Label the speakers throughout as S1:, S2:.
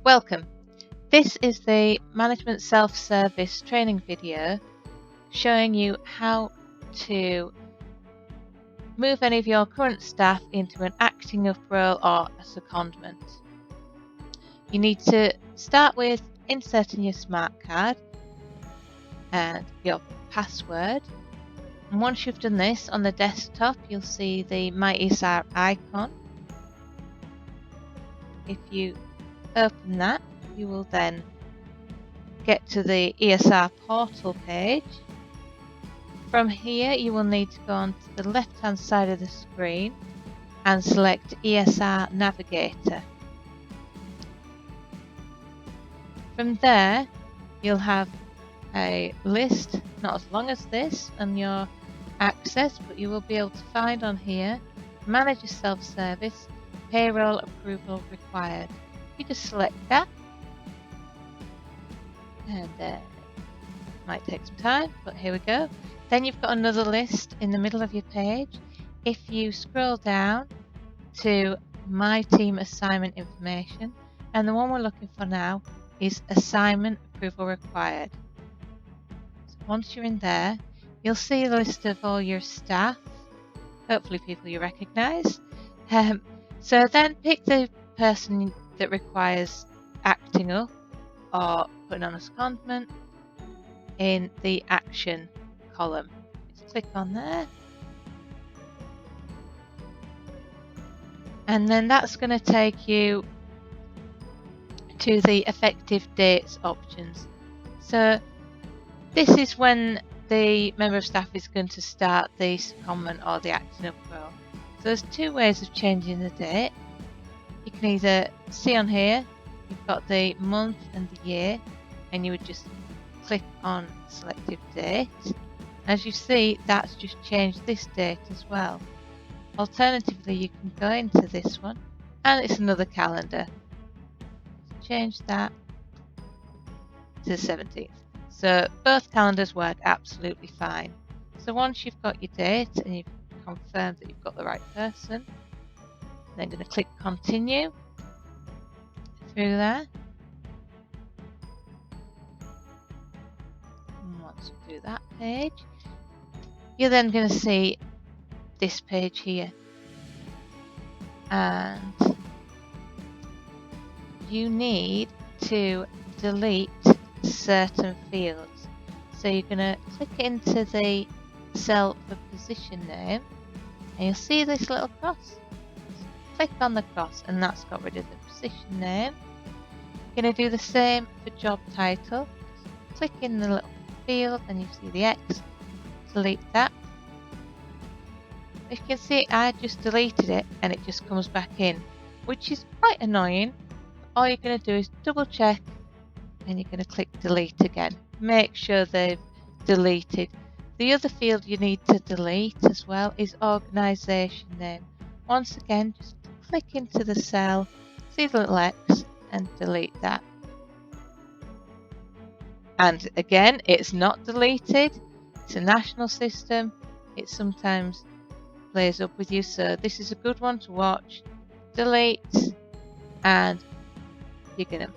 S1: Welcome. This is the management self-service training video showing you how to move any of your current staff into an acting up role or a secondment. You need to start with inserting your smart card and your password. And once you've done this, on the desktop you'll see the My ESR icon. If you open that, you will then get to the ESR portal page. From here you will need to go on to the left hand side of the screen and select ESR Navigator. From there you'll have a list, not as long as this, on your access, but you will be able to find on here Manager Self-Service, Payroll Approval Required. You just select that, and it might take some time, but here we go. Then you've got another list in the middle of your page. If you scroll down to My Team Assignment Information, and the one we're looking for now is Assignment Approval Required. So once you're in there, you'll see a list of all your staff, hopefully people you recognise. So then pick the person that requires acting up or putting on a secondment in the action column. Just click on there, and then that's going to take you to the effective dates options. So this is when the member of staff is going to start the secondment or the acting up role. So there's two ways of changing the date. You can either see on here, you've got the month and the year, and you would just click on selected date. As you see, that's just changed this date as well. Alternatively, you can go into this one, and it's another calendar. Change that to the 17th. So both calendars work absolutely fine. So once you've got your date and you've confirmed that you've got the right person, then going to click continue through there. And once you do that page, you're then going to see this page here, and you need to delete certain fields. So you're going to click into the cell for position name, and you'll see this little cross. Click on the cross, and that's got rid of the position name. You're going to do the same for job title. Click in the little field and you see the X. Delete that. As you can see, I just deleted it and it just comes back in, which is quite annoying. All you're going to do is double check, and you're going to click delete again. Make sure they've deleted. The other field you need to delete as well is organisation name. Once again, just click into the cell, see the little X, and delete that. And again, it's not deleted. It's a national system. It sometimes plays up with you, so this is a good one to watch. Delete, and you're going to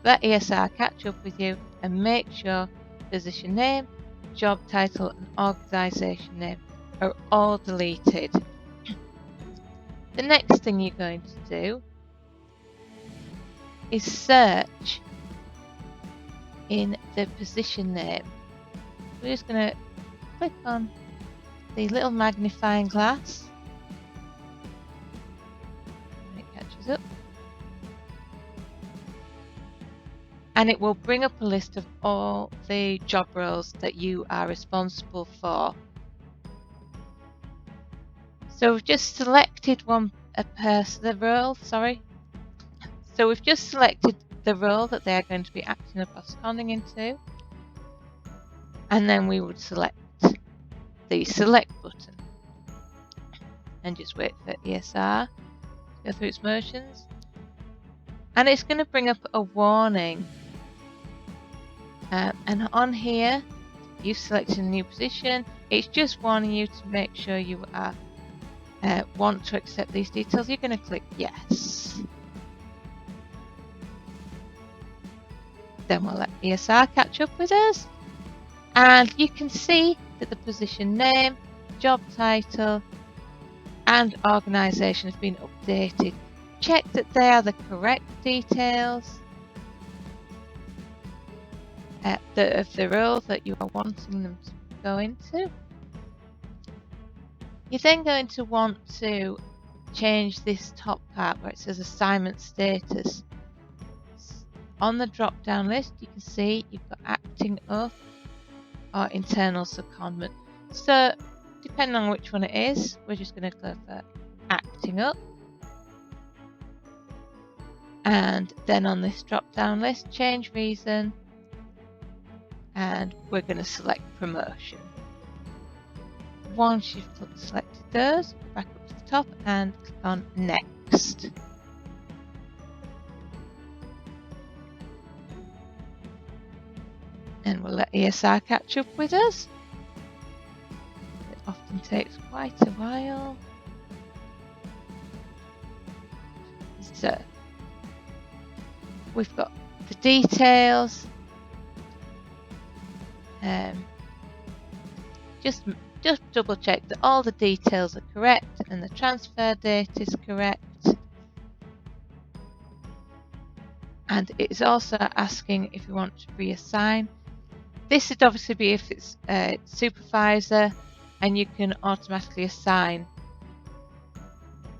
S1: let ESR catch up with you and make sure position name, job title, and organisation name are all deleted. The next thing you're going to do is search in the position name. We're just going to click on the little magnifying glass when it catches up, and it will bring up a list of all the job roles that you are responsible for. So we've just selected the role. So we've just selected the role that they are going to be acting up or seconding into, and then we would select the select button and just wait for ESR to go through its motions, and it's going to bring up a warning. And on here, you've selected a new position. It's just warning you to make sure you are want to accept these details. You're going to click yes. Then we'll let ESR catch up with us. And you can see that the position name, job title and organisation have been updated. Check that they are the correct details of the role that you are wanting them to go into. You're then going to want to change this top part where it says assignment status. On the drop down list you can see you've got acting up or internal secondment. So depending on which one it is, we're just going to go for acting up. And then on this drop down list, change reason, and we're going to select promotion. Once you've selected those, go back up to the top and click on next. And we'll let ESR catch up with us. It often takes quite a while. So we've got the details. Just double check that all the details are correct and the transfer date is correct. And it's also asking if you want to reassign. This would obviously be if it's a supervisor, and you can automatically assign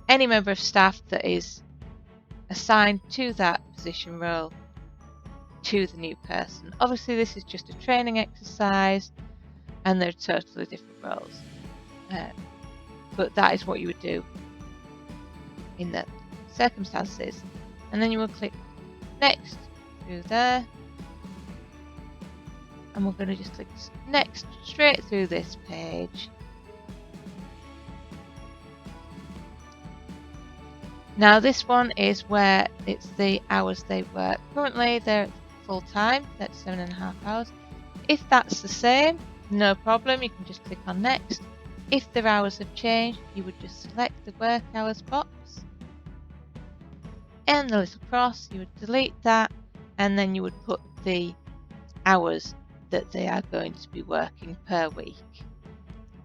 S1: any member of staff that is assigned to that position role to the new person. Obviously this is just a training exercise and they're totally different roles, but that is what you would do in the circumstances. And then you will click next through there, and we're going to just click next straight through this page. Now this one is where it's the hours they work. Currently they're full time, that's 7.5 hours. If that's the same, no problem, you can just click on next. If their hours have changed, you would just select the work hours box and the little cross, you would delete that, and then you would put the hours that they are going to be working per week.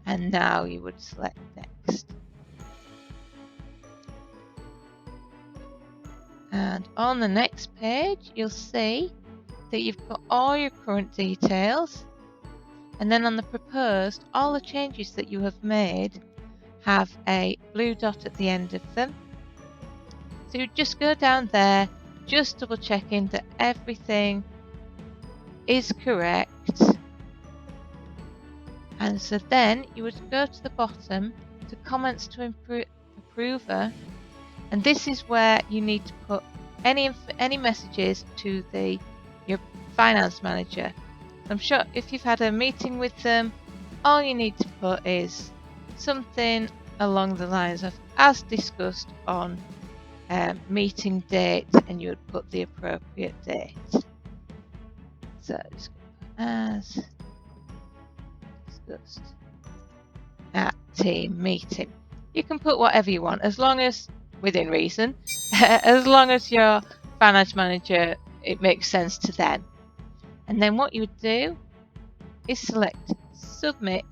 S1: And now you would select next. And on the next page, you'll see that you've got all your current details. And then on the proposed, all the changes that you have made have a blue dot at the end of them. So you just go down there, just double checking that everything is correct. And so then you would go to the bottom to comments to approver. And this is where you need to put any messages to your finance manager. I'm sure if you've had a meeting with them, all you need to put is something along the lines of as discussed on meeting date, and you would put the appropriate date. So just as discussed at team meeting. You can put whatever you want, as long as within reason, as long as your finance manager, it makes sense to them. And then what you would do is select submit.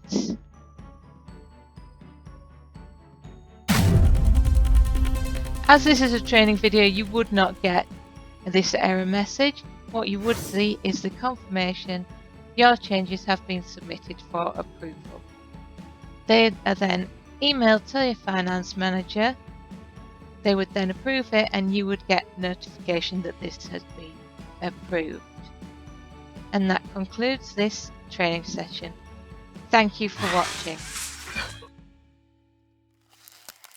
S1: As this is a training video, you would not get this error message. What you would see is the confirmation your changes have been submitted for approval. They are then emailed to your finance manager. They would then approve it, and you would get notification that this has been approved. And that concludes this training session. Thank you for watching.